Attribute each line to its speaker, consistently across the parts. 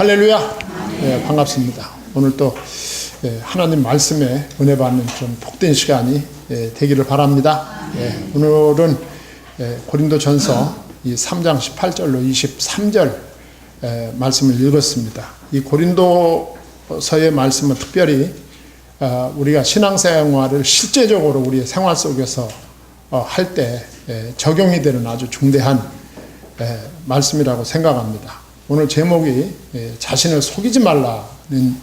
Speaker 1: 할렐루야. 네, 반갑습니다. 오늘 또 하나님 말씀에 은혜 받는 좀 복된 시간이 되기를 바랍니다. 오늘은 고린도전서 3장 18절로 23절 말씀을 읽었습니다. 이 고린도서의 말씀은 특별히 우리가 신앙생활을 실제적으로 우리의 생활 속에서 할 때 적용이 되는 아주 중대한 말씀이라고 생각합니다. 오늘 제목이 자신을 속이지 말라는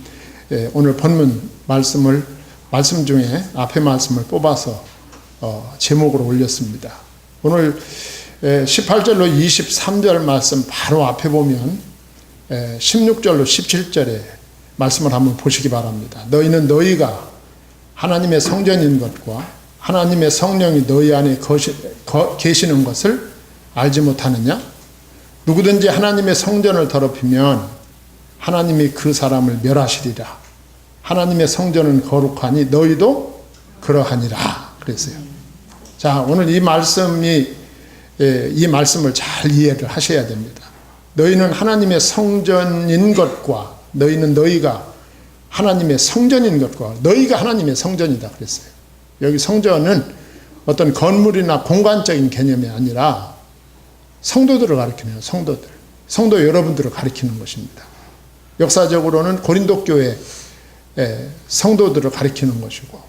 Speaker 1: 오늘 본문 말씀 중에 앞에 말씀을 뽑아서 제목으로 올렸습니다. 오늘 18절로 23절 말씀 바로 앞에 보면 16절로 17절의 말씀을 한번 보시기 바랍니다. 너희는 너희가 하나님의 성전인 것과 하나님의 성령이 너희 안에 계시는 것을 알지 못하느냐? 누구든지 하나님의 성전을 더럽히면 하나님이 그 사람을 멸하시리라. 하나님의 성전은 거룩하니 너희도 그러하니라. 그랬어요. 자, 오늘 이 말씀을 잘 이해를 하셔야 됩니다. 너희는 하나님의 성전인 것과 너희가 하나님의 성전인 것과 너희가 하나님의 성전이다 그랬어요. 여기 성전은 어떤 건물이나 공간적인 개념이 아니라 성도들을 가리키네요. 성도 여러분들을 가리키는 것입니다. 역사적으로는 고린도 교회 성도들을 가리키는 것이고,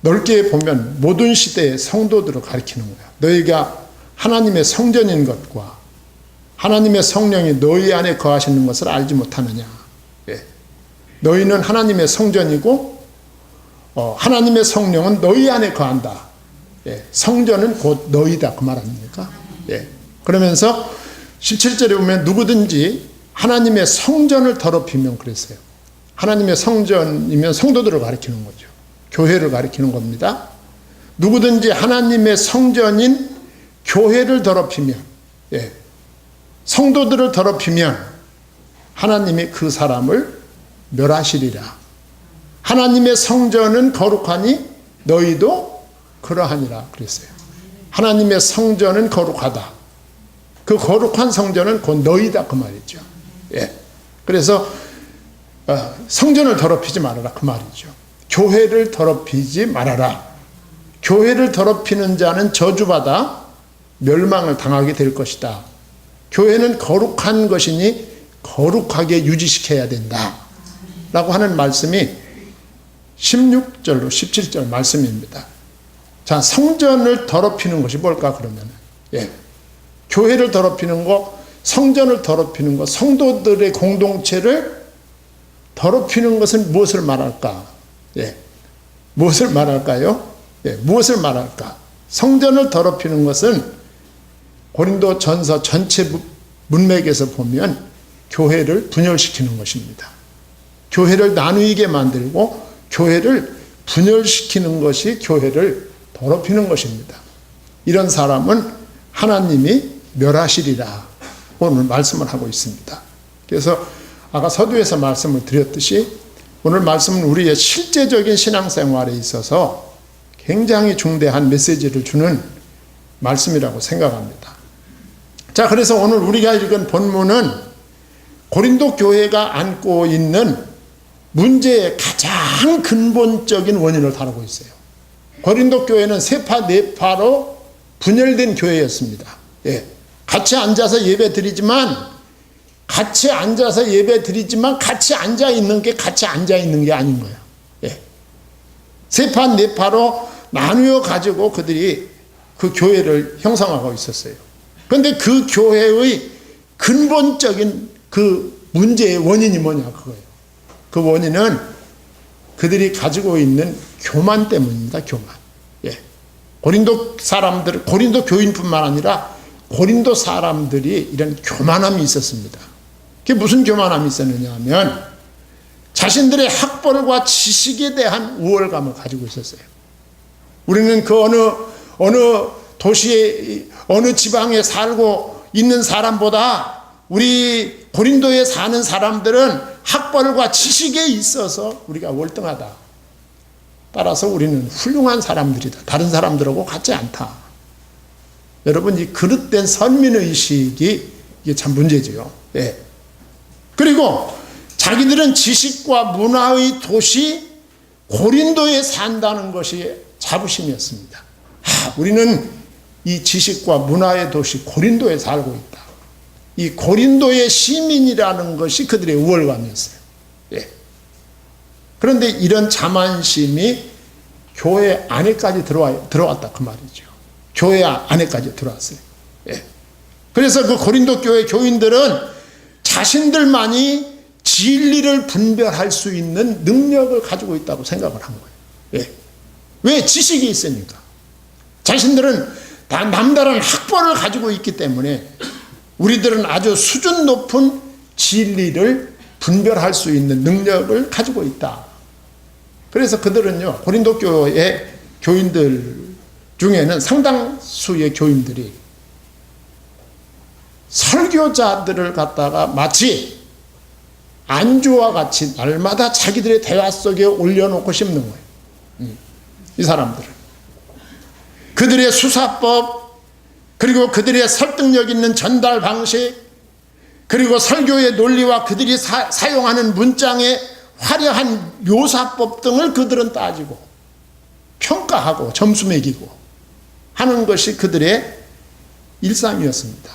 Speaker 1: 넓게 보면 모든 시대의 성도들을 가리키는 거예요. 너희가 하나님의 성전인 것과 하나님의 성령이 너희 안에 거하시는 것을 알지 못하느냐. 너희는 하나님의 성전이고 하나님의 성령은 너희 안에 거한다. 성전은 곧 너희다 그 말 아닙니까? 그러면서 17절에 보면 누구든지 하나님의 성전을 더럽히면 그랬어요. 하나님의 성전이면 성도들을 가리키는 거죠. 교회를 가리키는 겁니다. 누구든지 하나님의 성전인 교회를 더럽히면, 성도들을 더럽히면 하나님이 그 사람을 멸하시리라. 하나님의 성전은 거룩하니 너희도 그러하니라 그랬어요. 하나님의 성전은 거룩하다. 그 거룩한 성전은 곧 너희다 그 말이죠. 그래서 성전을 더럽히지 말아라 그 말이죠. 교회를 더럽히지 말아라. 교회를 더럽히는 자는 저주받아 멸망을 당하게 될 것이다. 교회는 거룩한 것이니 거룩하게 유지시켜야 된다 라고 하는 말씀이 16절로 17절 말씀입니다. 자, 성전을 더럽히는 것이 뭘까 그러면 교회를 더럽히는 것, 성전을 더럽히는 것, 성도들의 공동체를 더럽히는 것은 무엇을 말할까? 무엇을 말할까요? 무엇을 말할까? 성전을 더럽히는 것은 고린도 전서 전체 문맥에서 보면 교회를 분열시키는 것입니다. 교회를 나누게 만들고 교회를 분열시키는 것이 교회를 더럽히는 것입니다. 이런 사람은 하나님이 멸하시리라 오늘 말씀을 하고 있습니다. 그래서 아까 서두에서 말씀을 드렸듯이 오늘 말씀은 우리의 실제적인 신앙생활에 있어서 굉장히 중대한 메시지를 주는 말씀이라고 생각합니다. 자, 그래서 오늘 우리가 읽은 본문은 고린도 교회가 안고 있는 문제의 가장 근본적인 원인을 다루고 있어요. 고린도 교회는 세파 네파로 분열된 교회였습니다. 같이 앉아서 예배 드리지만 같이 앉아 있는 게 같이 앉아 있는 게 아닌 거예요. 세파 네파로 나누어 가지고 그들이 그 교회를 형성하고 있었어요. 그런데 그 교회의 근본적인 그 문제의 원인이 뭐냐 그거예요. 그 원인은 그들이 가지고 있는 교만 때문입니다. 교만. 고린도 교인뿐만 아니라 고린도 사람들이 이런 교만함이 있었습니다. 그게 무슨 교만함이 있었느냐 하면 자신들의 학벌과 지식에 대한 우월감을 가지고 있었어요. 우리는 그 어느 도시에 어느 지방에 살고 있는 사람보다 우리 고린도에 사는 사람들은 학벌과 지식에 있어서 우리가 월등하다. 따라서 우리는 훌륭한 사람들이다. 다른 사람들하고 같지 않다. 여러분, 이 그릇된 선민의식이 이게 참 문제지요. 그리고 자기들은 지식과 문화의 도시 고린도에 산다는 것이 자부심이었습니다. 우리는 이 지식과 문화의 도시 고린도에 살고 있다. 이 고린도의 시민이라는 것이 그들의 우월감이었어요. 예. 그런데 이런 자만심이 교회 안에까지 들어왔다 그 말이죠. 교회 안에까지 들어왔어요. 예. 그래서 그 고린도 교회 교인들은 자신들만이 진리를 분별할 수 있는 능력을 가지고 있다고 생각을 한 거예요. 예. 왜? 지식이 있으니까. 자신들은 다 남다른 학벌을 가지고 있기 때문에 우리들은 아주 수준 높은 진리를 분별할 수 있는 능력을 가지고 있다. 그래서 그들은요, 고린도 교회 교인들 중에는 상당수의 교인들이 설교자들을 갖다가 마치 안주와 같이 날마다 자기들의 대화 속에 올려놓고 싶는 거예요. 이 사람들은. 그들의 수사법, 그리고 그들의 설득력 있는 전달 방식, 그리고 설교의 논리와 그들이 사용하는 문장의 화려한 묘사법 등을 그들은 따지고 평가하고 점수 매기고 하는 것이 그들의 일상이었습니다.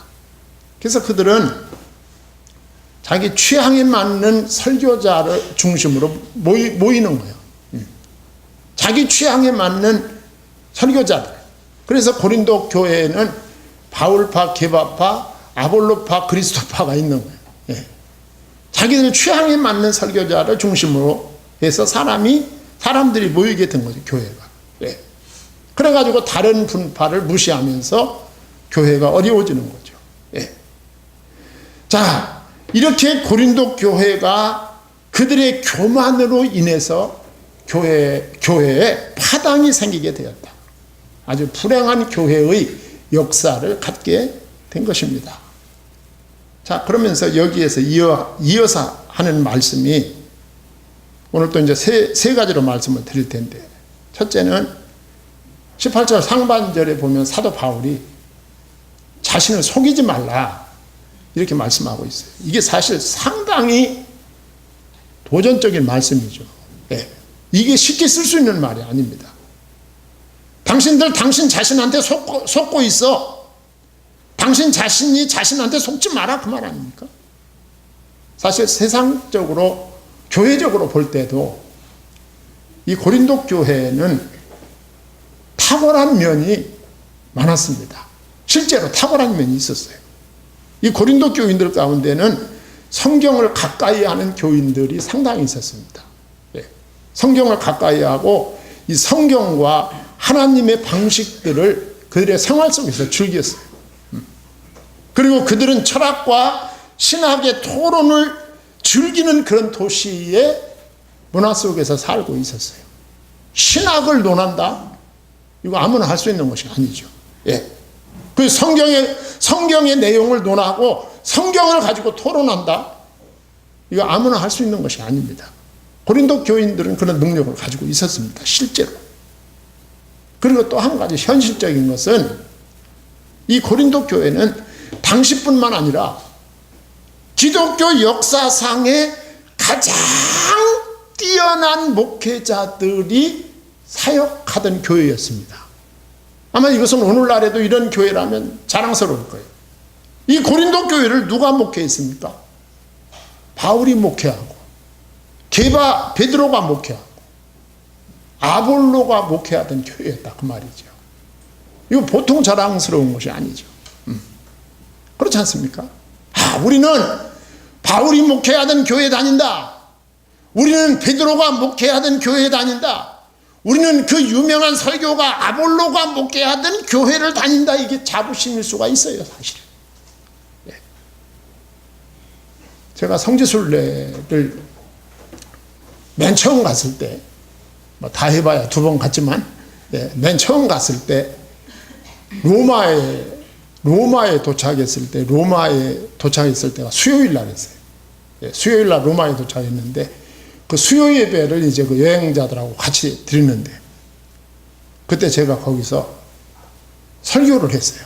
Speaker 1: 그래서 그들은 자기 취향에 맞는 설교자를 중심으로 모이는 거예요. 자기 취향에 맞는 설교자들. 그래서 고린도 교회에는 바울파, 게바파, 아볼로파, 그리스도파가 있는 거예요. 예. 자기들 취향에 맞는 설교자를 중심으로 해서 사람들이 모이게 된 거죠, 교회가. 예. 그래가지고 다른 분파를 무시하면서 교회가 어려워지는 거죠. 예. 자, 이렇게 고린도 교회가 그들의 교만으로 인해서 교회에 파당이 생기게 되었다. 아주 불행한 교회의 역사를 갖게 된 것입니다. 자, 그러면서 여기에서 이어서 하는 말씀이 오늘 또 이제 세 가지로 말씀을 드릴 텐데, 첫째는 18절 상반절에 보면 사도 바울이 자신을 속이지 말라 이렇게 말씀하고 있어요. 이게 사실 상당히 도전적인 말씀이죠. 예. 이게 쉽게 쓸 수 있는 말이 아닙니다. 당신들 당신 자신한테 속고 있어. 당신 자신이 자신한테 속지 마라 그 말 아닙니까? 사실 세상적으로 교회적으로 볼 때도 이 고린도 교회는 탁월한 면이 많았습니다. 실제로 탁월한 면이 있었어요. 이 고린도 교인들 가운데는 성경을 가까이 하는 교인들이 상당히 있었습니다. 성경을 가까이 하고 이 성경과 하나님의 방식들을 그들의 생활 속에서 즐겼어요. 그리고 그들은 철학과 신학의 토론을 즐기는 그런 도시의 문화 속에서 살고 있었어요. 신학을 논한다? 이거 아무나 할 수 있는 것이 아니죠. 예. 그 성경의 내용을 논하고 성경을 가지고 토론한다? 이거 아무나 할 수 있는 것이 아닙니다. 고린도 교인들은 그런 능력을 가지고 있었습니다. 실제로. 그리고 또 한 가지 현실적인 것은 이 고린도 교회는 당시뿐만 아니라 기독교 역사상에 가장 뛰어난 목회자들이 사역하던 교회였습니다. 아마 이것은 오늘날에도 이런 교회라면 자랑스러울 거예요. 이 고린도 교회를 누가 목회했습니까? 바울이 목회하고, 베드로가 목회하고, 아볼로가 목회하던 교회였다 그 말이죠. 이거 보통 자랑스러운 것이 아니죠. 그렇지 않습니까? 우리는 바울이 목회하던 교회에 다닌다. 우리는 베드로가 목회하던 교회에 다닌다. 우리는 그 유명한 설교가 아볼로가 목회하던 교회를 다닌다. 이게 자부심일 수가 있어요, 사실. 예. 제가 성지순례를 맨 처음 갔을 때, 뭐 다 해봐야 2번 갔지만, 맨 처음 갔을 때 로마에 도착했을 때가 수요일 날이었어요. 수요일 날 로마에 도착했는데 그 수요 예배를 이제 그 여행자들하고 같이 드리는데 그때 제가 거기서 설교를 했어요.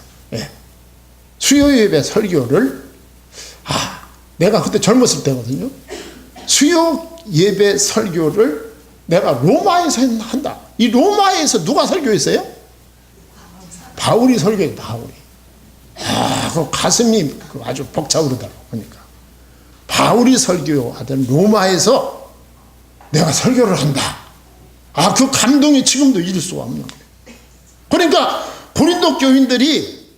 Speaker 1: 수요 예배 설교를 내가 그때 젊었을 때거든요. 수요 예배 설교를 내가 로마에서 한다. 이 로마에서 누가 설교했어요? 바울이 설교해, 바울이. 그 가슴이 아주 벅차오르더라고, 보니까. 바울이 설교하던 로마에서 내가 설교를 한다. 그 감동이 지금도 잊을 수가 없는 거예요. 그러니까 고린도 교인들이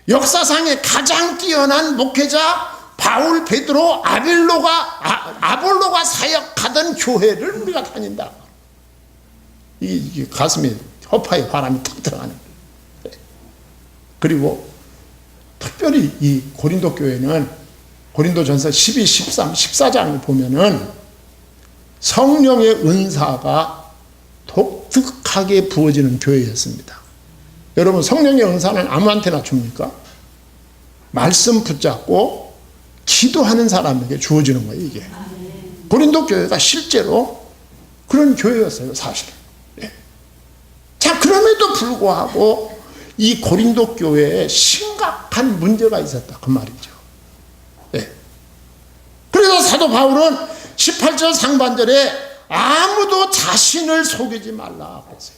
Speaker 1: 역사상에 가장 뛰어난 목회자 바울, 베드로, 아볼로가 사역하던 교회를 우리가 다닌다. 이 가슴에 허파에 바람이 탁 들어가는 거예요. 그리고 특별히 이 고린도 교회는 고린도전서 12, 13, 14장을 보면은 성령의 은사가 독특하게 부어지는 교회였습니다. 여러분, 성령의 은사는 아무한테나 줍니까? 말씀 붙잡고 기도하는 사람에게 주어지는 거예요, 이게. 고린도 교회가 실제로 그런 교회였어요, 사실은. 네. 자, 그럼에도 불구하고 이 고린도 교회에 심각한 문제가 있었다, 그 말이죠. 네. 그래서 사도 바울은 18절 상반절에 아무도 자신을 속이지 말라 그랬어요.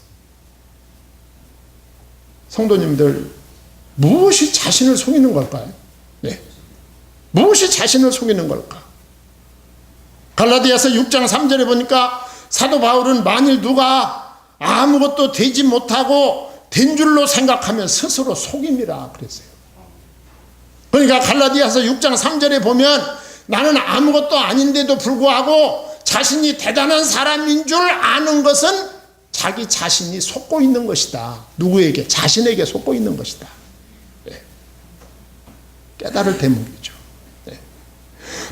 Speaker 1: 성도님들, 무엇이 자신을 속이는 걸까요? 네. 무엇이 자신을 속이는 걸까? 갈라디아서 6장 3절에 보니까 사도 바울은 만일 누가 아무것도 되지 못하고 된 줄로 생각하면 스스로 속임이라 그랬어요. 그러니까 갈라디아서 6장 3절에 보면 나는 아무것도 아닌데도 불구하고 자신이 대단한 사람인 줄 아는 것은 자기 자신이 속고 있는 것이다. 누구에게? 자신에게 속고 있는 것이다. 네. 깨달을 대목이죠. 네.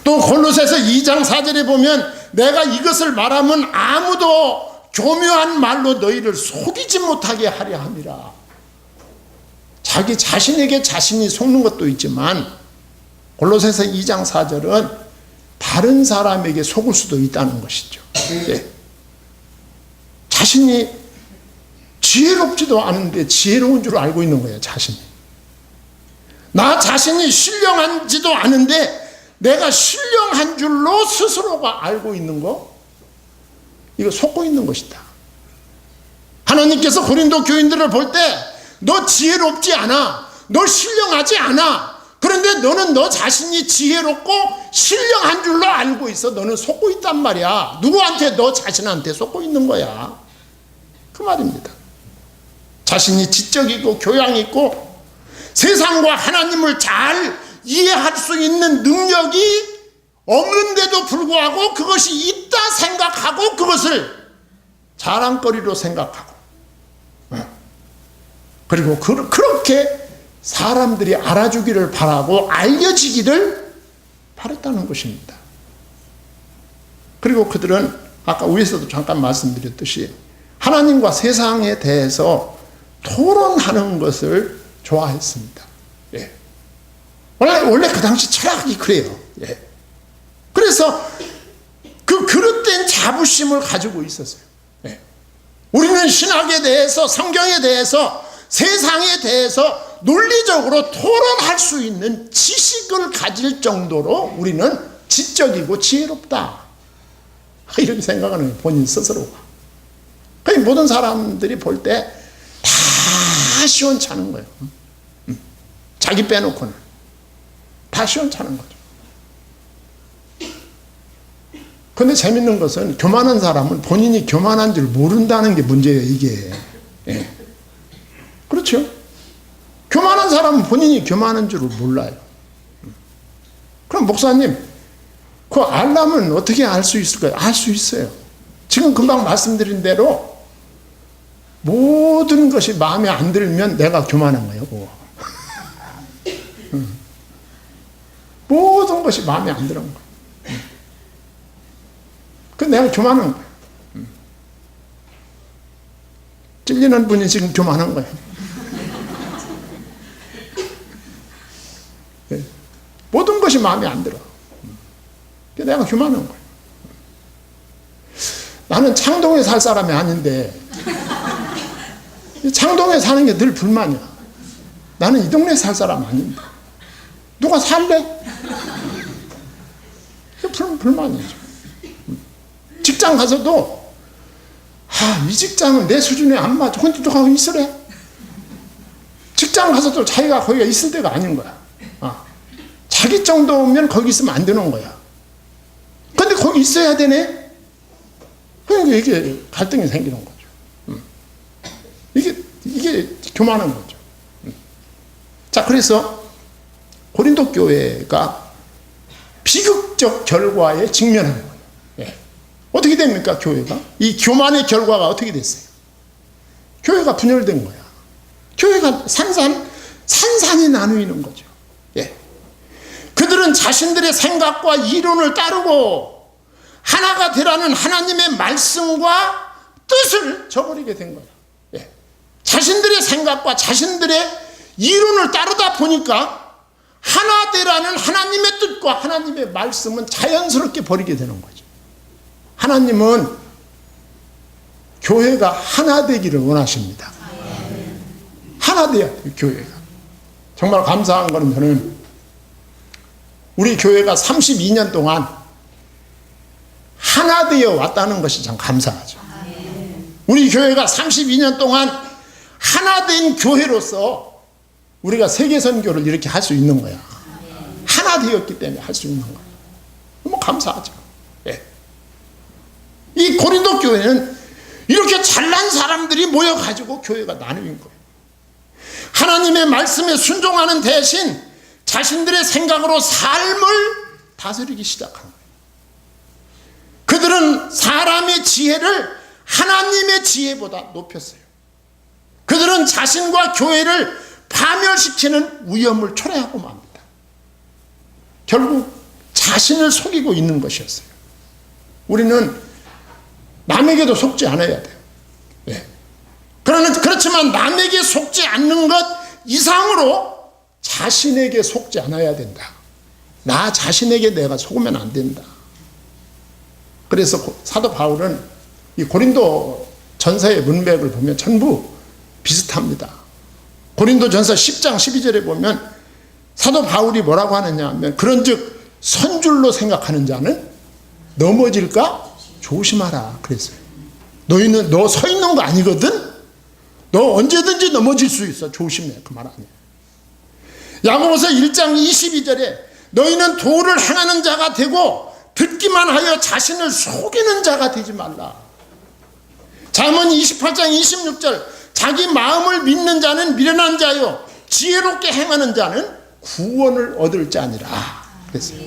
Speaker 1: 또 골로새서 2장 4절에 보면 내가 이것을 말하면 아무도 교묘한 말로 너희를 속이지 못하게 하려 함이라. 자기 자신에게 자신이 속는 것도 있지만 골로새서 2장 4절은 다른 사람에게 속을 수도 있다는 것이죠. 네. 자신이 지혜롭지도 않은데 지혜로운 줄 알고 있는 거예요, 자신이. 나 자신이 신령한지도 않은데 내가 신령한 줄로 스스로가 알고 있는 거, 이거 속고 있는 것이다. 하나님께서 고린도 교인들을 볼 때 너 지혜롭지 않아, 너 신령하지 않아, 그런데 너는 너 자신이 지혜롭고 신령한 줄로 알고 있어. 너는 속고 있단 말이야. 누구한테? 너 자신한테 속고 있는 거야, 그 말입니다. 자신이 지적이고 교양 있고 세상과 하나님을 잘 이해할 수 있는 능력이 없는데도 불구하고 그것이 있다 생각하고 그것을 자랑거리로 생각하고, 그리고 그렇게 사람들이 알아주기를 바라고 알려지기를 바랐다는 것입니다. 그리고 그들은 아까 위에서도 잠깐 말씀드렸듯이 하나님과 세상에 대해서 토론하는 것을 좋아했습니다. 예. 원래 그 당시 철학이 그래요. 예. 그래서 그 그릇된 자부심을 가지고 있었어요. 예. 우리는 신학에 대해서, 성경에 대해서, 세상에 대해서 논리적으로 토론할 수 있는 지식을 가질 정도로 우리는 지적이고 지혜롭다, 이렇게 생각하는 거예요, 본인 스스로가. 그러니까 모든 사람들이 볼 때 다 시원찮은 거예요. 자기 빼놓고는 다 시원찮은 거죠. 그런데 재밌는 것은 교만한 사람은 본인이 교만한 줄 모른다는 게 문제예요, 이게. 예. 그렇죠? 교만한 사람은 본인이 교만한 줄을 몰라요. 그럼 목사님, 그 알려면 어떻게 알 수 있을까요? 알 수 있어요. 지금 금방 말씀드린 대로 모든 것이 마음에 안 들면 내가 교만한 거예요, 그거. 모든 것이 마음에 안 드는 거예요. 그 내가 교만한 거예요. 찔리는 분이 지금 교만한 거예요. 네. 모든 것이 마음에 안 들어. 내가 교만한 거예요. 나는 창동에 살 사람이 아닌데 창동에 사는 게 늘 불만이야. 나는 이 동네에 살 사람 아닌데 누가 살래? 그런 불만이죠. 직장 가서도 이 직장은 내 수준에 안 맞아. 근데 또 가고 있으래. 직장 가서도 자기가 거기가 있을 때가 아닌 거야. 자기 정도면 거기 있으면 안 되는 거야. 근데 거기 있어야 되네? 그러니까 이게 갈등이 생기는 거죠. 이게 교만한 거죠. 자, 그래서 고린도 교회가 비극적 결과에 직면하는 거예요. 예. 어떻게 됩니까, 교회가? 이 교만의 결과가 어떻게 됐어요? 교회가 분열된 거야. 교회가 산산이 나누이는 거죠. 예. 그들은 자신들의 생각과 이론을 따르고 하나가 되라는 하나님의 말씀과 뜻을 저버리게 된 거야. 예. 자신들의 생각과 자신들의 이론을 따르다 보니까 하나 되라는 하나님의 뜻과 하나님의 말씀은 자연스럽게 버리게 되는 거죠. 하나님은 교회가 하나 되기를 원하십니다. 하나 돼야 돼요, 교회가. 정말 감사한 거는 저는 우리 교회가 32년 동안 하나 되어 왔다는 것이 참 감사하죠. 우리 교회가 32년 동안 하나 된 교회로서 우리가 세계 선교를 이렇게 할 수 있는 거야. 하나 되었기 때문에 할 수 있는 거야. 너무 감사하죠. 예. 이 고린도 교회는 이렇게 잘난 사람들이 모여가지고 교회가 나누인 거예요. 하나님의 말씀에 순종하는 대신 자신들의 생각으로 삶을 다스리기 시작한 거예요. 그들은 사람의 지혜를 하나님의 지혜보다 높였어요. 그들은 자신과 교회를 파멸시키는 위험을 초래하고 맙니다. 결국 자신을 속이고 있는 것이었어요. 우리는 남에게도 속지 않아야 돼요. 예. 그렇지만 남에게 속지 않는 것 이상으로 자신에게 속지 않아야 된다. 나 자신에게 내가 속으면 안 된다. 그래서 사도 바울은 이 고린도 전서의 문맥을 보면 전부 비슷합니다. 고린도 전서 10장 12절에 보면 사도 바울이 뭐라고 하느냐 하면 그런즉 선줄로 생각하는 자는 넘어질까 조심하라 그랬어요. 너희는 너 서 있는 거 아니거든? 너 언제든지 넘어질 수 있어. 조심해. 그 말 아니에요. 야고보서 1장 22절에 너희는 도를 행하는 자가 되고 듣기만 하여 자신을 속이는 자가 되지 말라. 잠언 28장 26절 자기 마음을 믿는 자는 미련한 자요 지혜롭게 행하는 자는 구원을 얻을 자니라 그랬어요.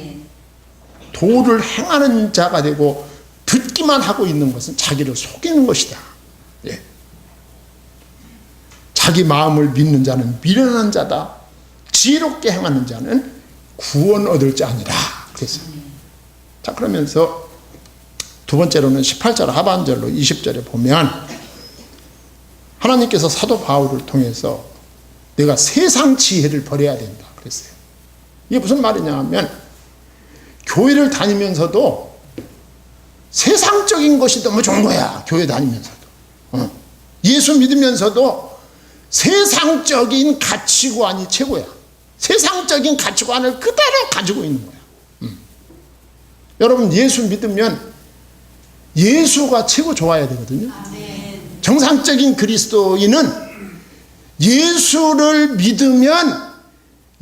Speaker 1: 도를 행하는 자가 되고 듣기만 하고 있는 것은 자기를 속이는 것이다. 예. 자기 마음을 믿는 자는 미련한 자다. 지혜롭게 행하는 자는 구원 얻을 자니라 그랬어요. 자, 그러면서 두 번째로는 18절 하반절로 20절에 보면 하나님께서 사도 바울을 통해서 내가 세상 지혜를 버려야 된다 그랬어요. 이게 무슨 말이냐 하면 교회를 다니면서도 세상적인 것이 너무 좋은 거야. 교회 다니면서도 예수 믿으면서도 세상적인 가치관이 최고야. 세상적인 가치관을 그대로 가지고 있는 거야. 여러분 예수 믿으면 예수가 최고 좋아야 되거든요. 정상적인 그리스도인은 예수를 믿으면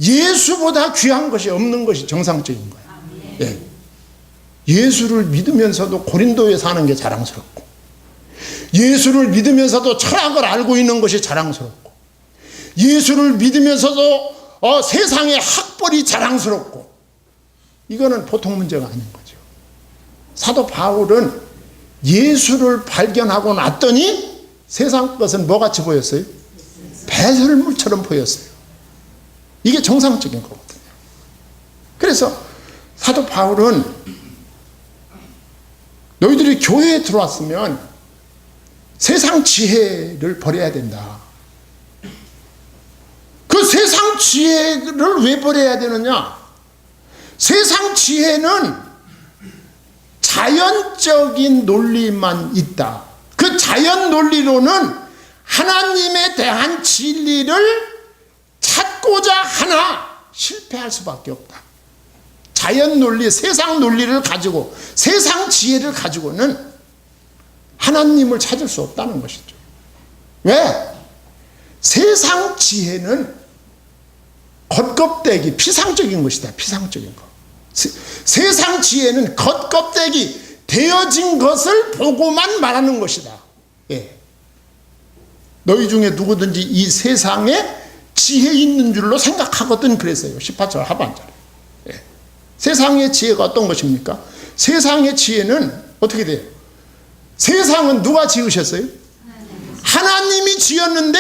Speaker 1: 예수보다 귀한 것이 없는 것이 정상적인 거야. 예. 예수를 믿으면서도 고린도에 사는 게 자랑스럽고 예수를 믿으면서도 철학을 알고 있는 것이 자랑스럽고 예수를 믿으면서도 세상의 학벌이 자랑스럽고 이거는 보통 문제가 아닌 거죠. 사도 바울은 예수를 발견하고 났더니 세상 것은 뭐같이 보였어요? 배설물처럼 보였어요. 이게 정상적인 거거든요. 그래서 사도 바울은 너희들이 교회에 들어왔으면 세상 지혜를 버려야 된다. 그 세상 지혜를 왜 버려야 되느냐? 세상 지혜는 자연적인 논리만 있다. 그 자연 논리로는 하나님에 대한 진리를 찾고자 하나 실패할 수밖에 없다. 자연 논리, 세상 논리를 가지고 세상 지혜를 가지고는 하나님을 찾을 수 없다는 것이죠. 왜? 세상 지혜는 겉껍데기, 피상적인 것이다. 피상적인 것. 세상 지혜는 겉껍데기 되어진 것을 보고만 말하는 것이다. 예. 너희 중에 누구든지 이 세상에 지혜 있는 줄로 생각하거든 그랬어요. 18절 하반절에. 예. 세상의 지혜가 어떤 것입니까? 세상의 지혜는 어떻게 돼요? 세상은 누가 지으셨어요? 하나님이 지었는데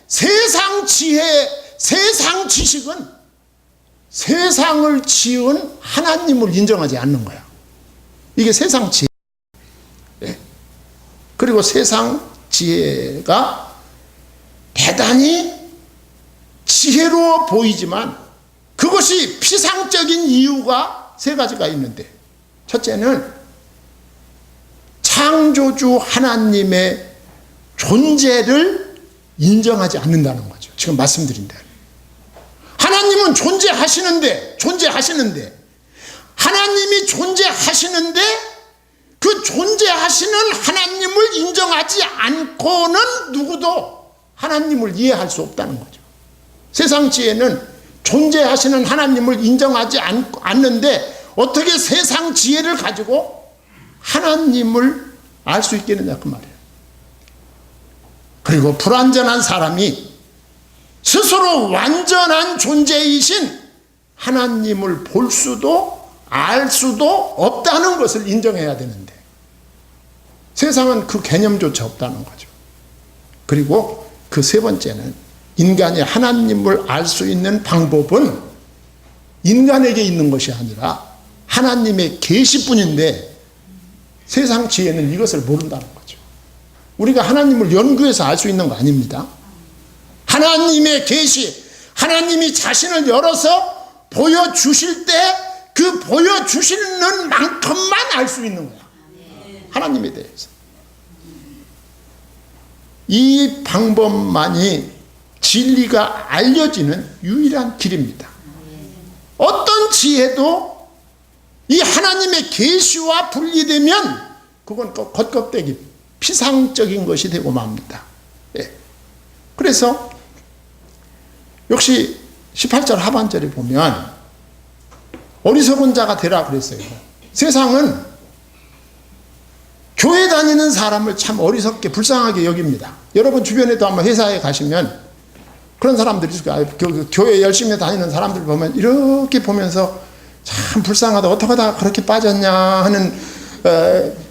Speaker 1: 세상 지혜, 세상 지식은 세상을 지은 하나님을 인정하지 않는 거야. 이게 세상 지혜. 예. 그리고 세상 지혜가 대단히 지혜로워 보이지만 그것이 피상적인 이유가 세 가지가 있는데, 첫째는 창조주 하나님의 존재를 인정하지 않는다는 거죠. 지금 말씀드린 대로. 하나님은 존재하시는데 하나님이 존재하시는데 그 존재하시는 하나님을 인정하지 않고는 누구도 하나님을 이해할 수 없다는 거죠. 세상 지혜는 존재하시는 하나님을 인정하지 않는데 어떻게 세상 지혜를 가지고 하나님을 알 수 있겠느냐 그 말이에요. 그리고 불완전한 사람이 스스로 완전한 존재이신 하나님을 볼 수도 알 수도 없다는 것을 인정해야 되는데 세상은 그 개념조차 없다는 거죠. 그리고 그 세 번째는 인간이 하나님을 알 수 있는 방법은 인간에게 있는 것이 아니라 하나님의 계시뿐인데 세상 지혜는 이것을 모른다는 거죠. 우리가 하나님을 연구해서 알 수 있는 거 아닙니다. 하나님의 계시, 하나님이 자신을 열어서 보여주실 때 그 보여주시는 만큼만 알 수 있는 거야. 하나님에 대해서. 이 방법만이 진리가 알려지는 유일한 길입니다. 어떤 지혜도 이 하나님의 계시와 분리되면 그건 겉껍데기, 피상적인 것이 되고 맙니다. 예. 그래서 역시 18절 하반절에 보면 어리석은 자가 되라 그랬어요. 세상은 교회 다니는 사람을 참 어리석게 불쌍하게 여깁니다. 여러분 주변에도 한번 회사에 가시면 그런 사람들이 있어요. 교회 열심히 다니는 사람들 보면 이렇게 보면서 참 불쌍하다, 어떻게 하다 그렇게 빠졌냐 하는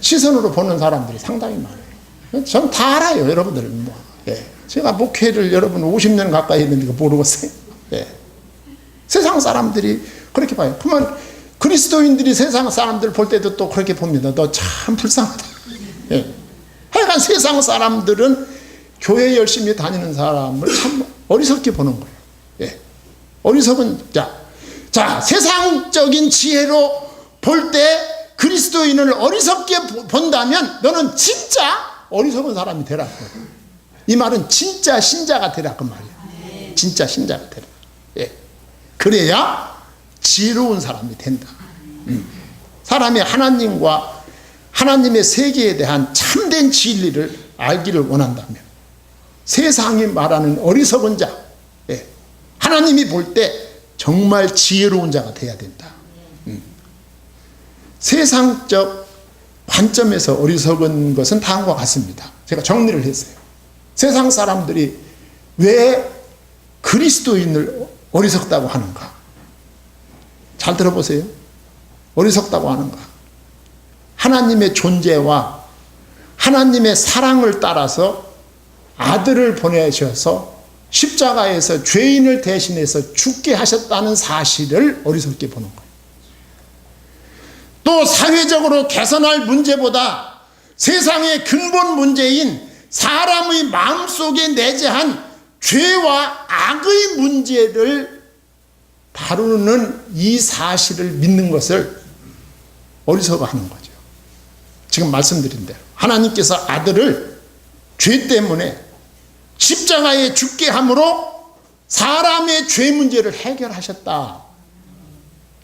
Speaker 1: 시선으로 보는 사람들이 상당히 많아요. 저는 다 알아요, 여러분들은. 뭐. 예. 제가 목회를 여러분 50년 가까이 했는데 모르겠어요. 예. 세상 사람들이 그렇게 봐요. 그러면 그리스도인들이 세상 사람들 볼 때도 또 그렇게 봅니다. 너 참 불쌍하다. 예. 하여간 세상 사람들은 교회 열심히 다니는 사람을 참 어리석게 보는 거예요. 예. 어리석은 자, 세상적인 지혜로 볼 때 그리스도인을 어리석게 본다면 너는 진짜 어리석은 사람이 되라. 이 말은 진짜 신자가 되라 그 말이에요. 진짜 신자가 되라. 예. 그래야 지혜로운 사람이 된다. 사람이 하나님과 하나님의 세계에 대한 참된 진리를 알기를 원한다면 세상이 말하는 어리석은 자, 예. 하나님이 볼 때 정말 지혜로운 자가 돼야 된다. 세상적 관점에서 어리석은 것은 다음과 같습니다. 제가 정리를 했어요. 세상 사람들이 왜 그리스도인을 어리석다고 하는가? 잘 들어보세요. 어리석다고 하는가? 하나님의 존재와 하나님의 사랑을 따라서 아들을 보내셔서 십자가에서 죄인을 대신해서 죽게 하셨다는 사실을 어리석게 보는 거예요. 또 사회적으로 개선할 문제보다 세상의 근본 문제인 사람의 마음속에 내재한 죄와 악의 문제를 다루는 이 사실을 믿는 것을 어리석어하는 거죠. 지금 말씀드린 대로 하나님께서 아들을 죄 때문에 십자가에 죽게 함으로 사람의 죄 문제를 해결하셨다.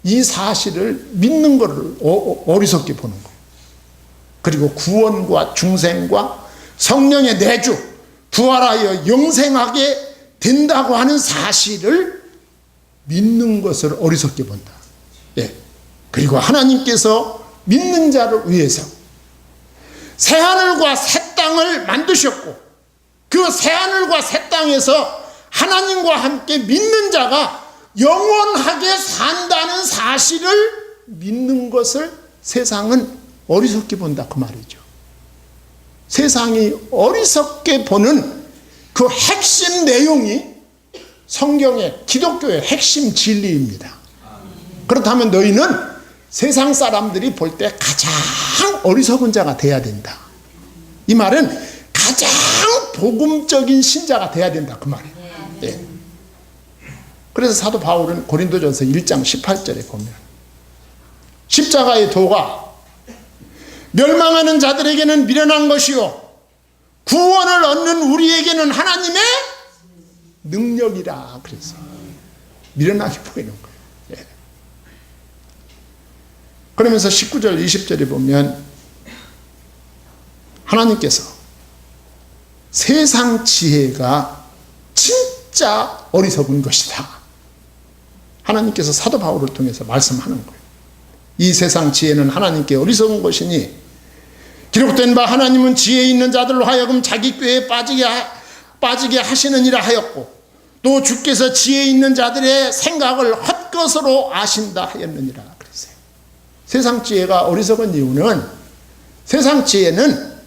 Speaker 1: 이 사실을 믿는 것을 어리석게 보는 거예요. 그리고 구원과 중생과 성령의 내주, 부활하여 영생하게 된다고 하는 사실을 믿는 것을 어리석게 본다. 예. 그리고 하나님께서 믿는 자를 위해서 새하늘과 새 땅을 만드셨고, 그 새하늘과 새 땅에서 하나님과 함께 믿는 자가 영원하게 산다는 사실을 믿는 것을 세상은 어리석게 본다, 그 말이죠. 세상이 어리석게 보는 그 핵심 내용이 성경의, 기독교의 핵심 진리입니다. 그렇다면 너희는 세상 사람들이 볼 때 가장 어리석은 자가 돼야 된다. 이 말은 가장 복음적인 신자가 돼야 된다, 그 말이에요. 네. 그래서 사도 바울은 고린도전서 1장 18절에 보면 십자가의 도가 멸망하는 자들에게는 미련한 것이요 구원을 얻는 우리에게는 하나님의 능력이라 그랬어요. 미련하게 보이는 거예요. 예. 그러면서 19절 20절에 보면 하나님께서 세상 지혜가 진짜 어리석은 것이다. 하나님께서 사도 바울을 통해서 말씀하는 거예요. 이 세상 지혜는 하나님께 어리석은 것이니 기록된 바 하나님은 지혜 있는 자들로 하여금 자기 꾀에 빠지게 하시느니라 하였고, 또 주께서 지혜 있는 자들의 생각을 헛것으로 아신다 하였느니라 그랬어요. 세상 지혜가 어리석은 이유는, 세상 지혜는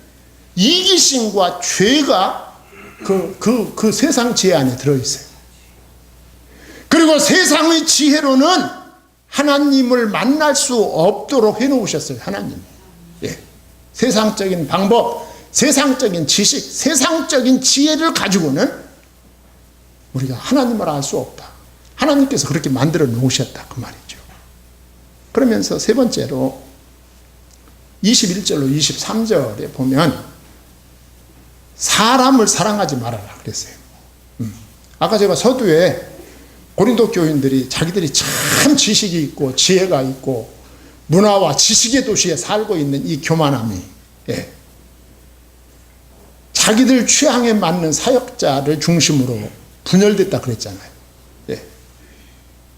Speaker 1: 이기심과 죄가 그 세상 지혜 안에 들어있어요. 그리고 세상의 지혜로는 하나님을 만날 수 없도록 해놓으셨어요, 하나님. 예. 세상적인 방법, 세상적인 지식, 세상적인 지혜를 가지고는 우리가 하나님을 알 수 없다. 하나님께서 그렇게 만들어 놓으셨다, 그 말이죠. 그러면서 세 번째로 21절로 23절에 보면 사람을 사랑하지 말아라 그랬어요. 아까 제가 서두에 고린도 교인들이 자기들이 참 지식이 있고 지혜가 있고 문화와 지식의 도시에 살고 있는 이 교만함이, 예, 자기들 취향에 맞는 사역자를 중심으로 분열됐다 그랬잖아요. 예.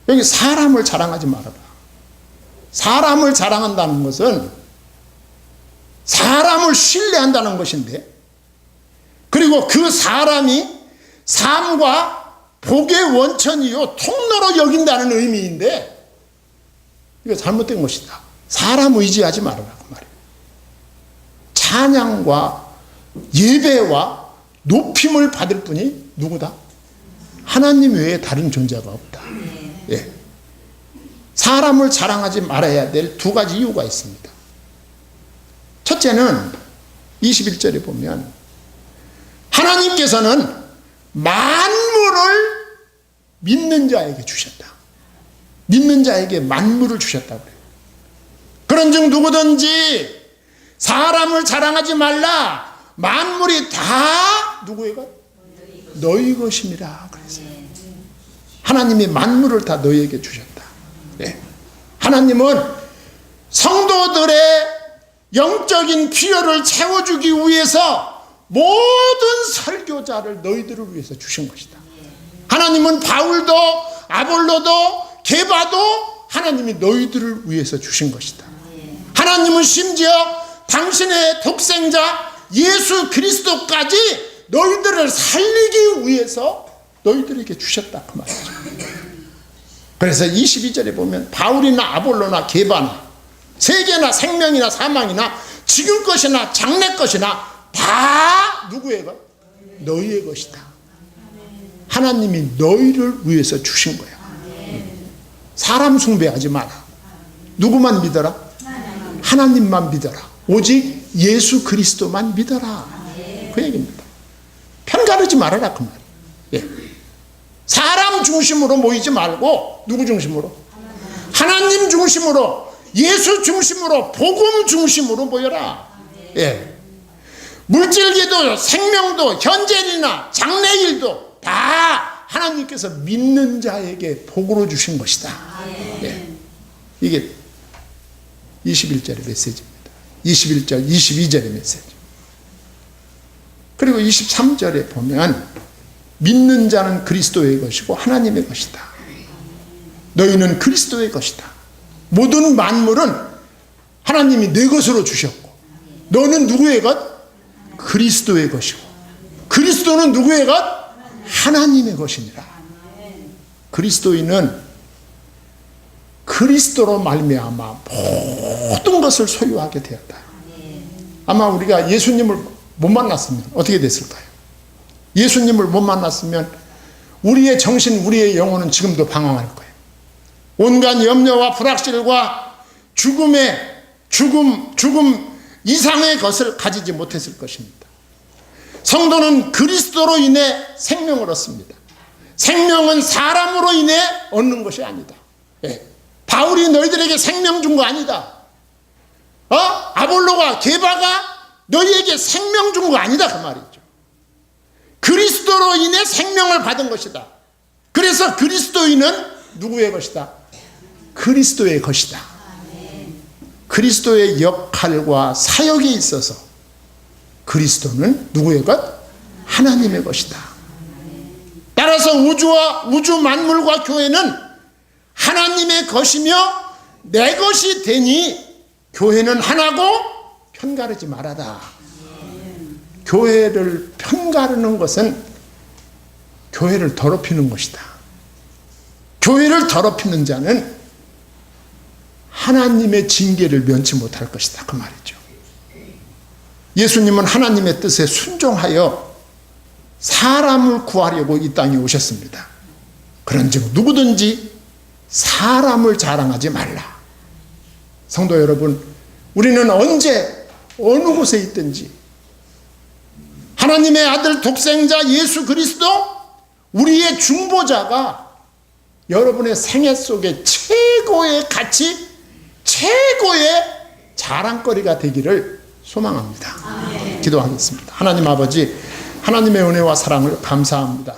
Speaker 1: 여기 사람을 자랑하지 말아라. 사람을 자랑한다는 것은 사람을 신뢰한다는 것인데, 그리고 그 사람이 삶과 복의 원천이요 통로로 여긴다는 의미인데, 이거 잘못된 것이다. 사람 의지하지 말아라, 그 말이에요. 찬양과 예배와 높임을 받을 분이 누구다? 하나님 외에 다른 존재가 없다. 예. 사람을 자랑하지 말아야 될 두 가지 이유가 있습니다. 첫째는 21절에 보면 하나님께서는 만물을 믿는 자에게 주셨다. 믿는 자에게 만물을 주셨다고 그래요. 그런즉 누구든지 사람을 자랑하지 말라. 만물이 다 누구의 것? 너희 것임이라 그랬어요. 하나님이 만물을 다 너희에게 주셨다. 네. 하나님은 성도들의 영적인 필요를 채워주기 위해서 모든 설교자를 너희들을 위해서 주신 것이다. 하나님은 바울도 아볼로도 게바도 하나님이 너희들을 위해서 주신 것이다. 하나님은 심지어 당신의 독생자 예수 그리스도까지 너희들을 살리기 위해서 너희들에게 주셨다, 그 말이죠. 그래서 22절에 보면 바울이나 아볼로나 게바나 세계나 생명이나 사망이나 지금 것이나 장래 것이나 다 누구의 것? 너희의 것이다. 하나님이 너희를 위해서 주신 거야. 사람 숭배하지 마라. 누구만 믿어라? 하나님만 믿어라. 오직 예수 그리스도만 믿어라. 그 얘기입니다. 편가르지 말아라, 그 말이에요. 예. 사람 중심으로 모이지 말고 누구 중심으로? 하나님 중심으로, 예수 중심으로, 복음 중심으로 모여라. 예. 물질기도, 생명도, 현재일이나 장래일도 다 하나님께서 믿는 자에게 복으로 주신 것이다. 예. 이게 21절의 메시지입니다. 21절, 22절의 메시지. 그리고 23절에 보면 믿는 자는 그리스도의 것이고 하나님의 것이다. 너희는 그리스도의 것이다. 모든 만물은 하나님이 내 것으로 주셨고 너는 누구의 것? 그리스도의 것이고 그리스도는 누구의 것? 하나님의 것이니라. 그리스도인은 그리스도로 말미암아 모든 것을 소유하게 되었다. 아마 우리가 예수님을 못 만났으면 어떻게 됐을까요? 예수님을 못 만났으면 우리의 정신, 우리의 영혼은 지금도 방황할 거예요. 온갖 염려와 불확실과 죽음 이상의 것을 가지지 못했을 것입니다. 성도는 그리스도로 인해 생명을 얻습니다. 생명은 사람으로 인해 얻는 것이 아니다. 예. 바울이 너희들에게 생명 준 거 아니다. 아볼로가 게바가 너희에게 생명 준 거 아니다 그 말이죠. 그리스도로 인해 생명을 받은 것이다. 그래서 그리스도인은 누구의 것이다? 그리스도의 것이다. 그리스도의 역할과 사역에 있어서 그리스도는 누구의 것? 하나님의 것이다. 따라서 우주 만물과 교회는 하나님의 것이며 내 것이 되니 교회는 하나고 편가르지 말아라. 교회를 편가르는 것은 교회를 더럽히는 것이다. 교회를 더럽히는 자는 하나님의 징계를 면치 못할 것이다 그 말이죠. 예수님은 하나님의 뜻에 순종하여 사람을 구하려고 이 땅에 오셨습니다. 그런즉 누구든지 사람을 자랑하지 말라. 성도 여러분, 우리는 언제 어느 곳에 있든지 하나님의 아들 독생자 예수 그리스도 우리의 중보자가 여러분의 생애 속에 최고의 가치, 최고의 자랑거리가 되기를 소망합니다. 기도하겠습니다. 하나님 아버지, 하나님의 은혜와 사랑을 감사합니다.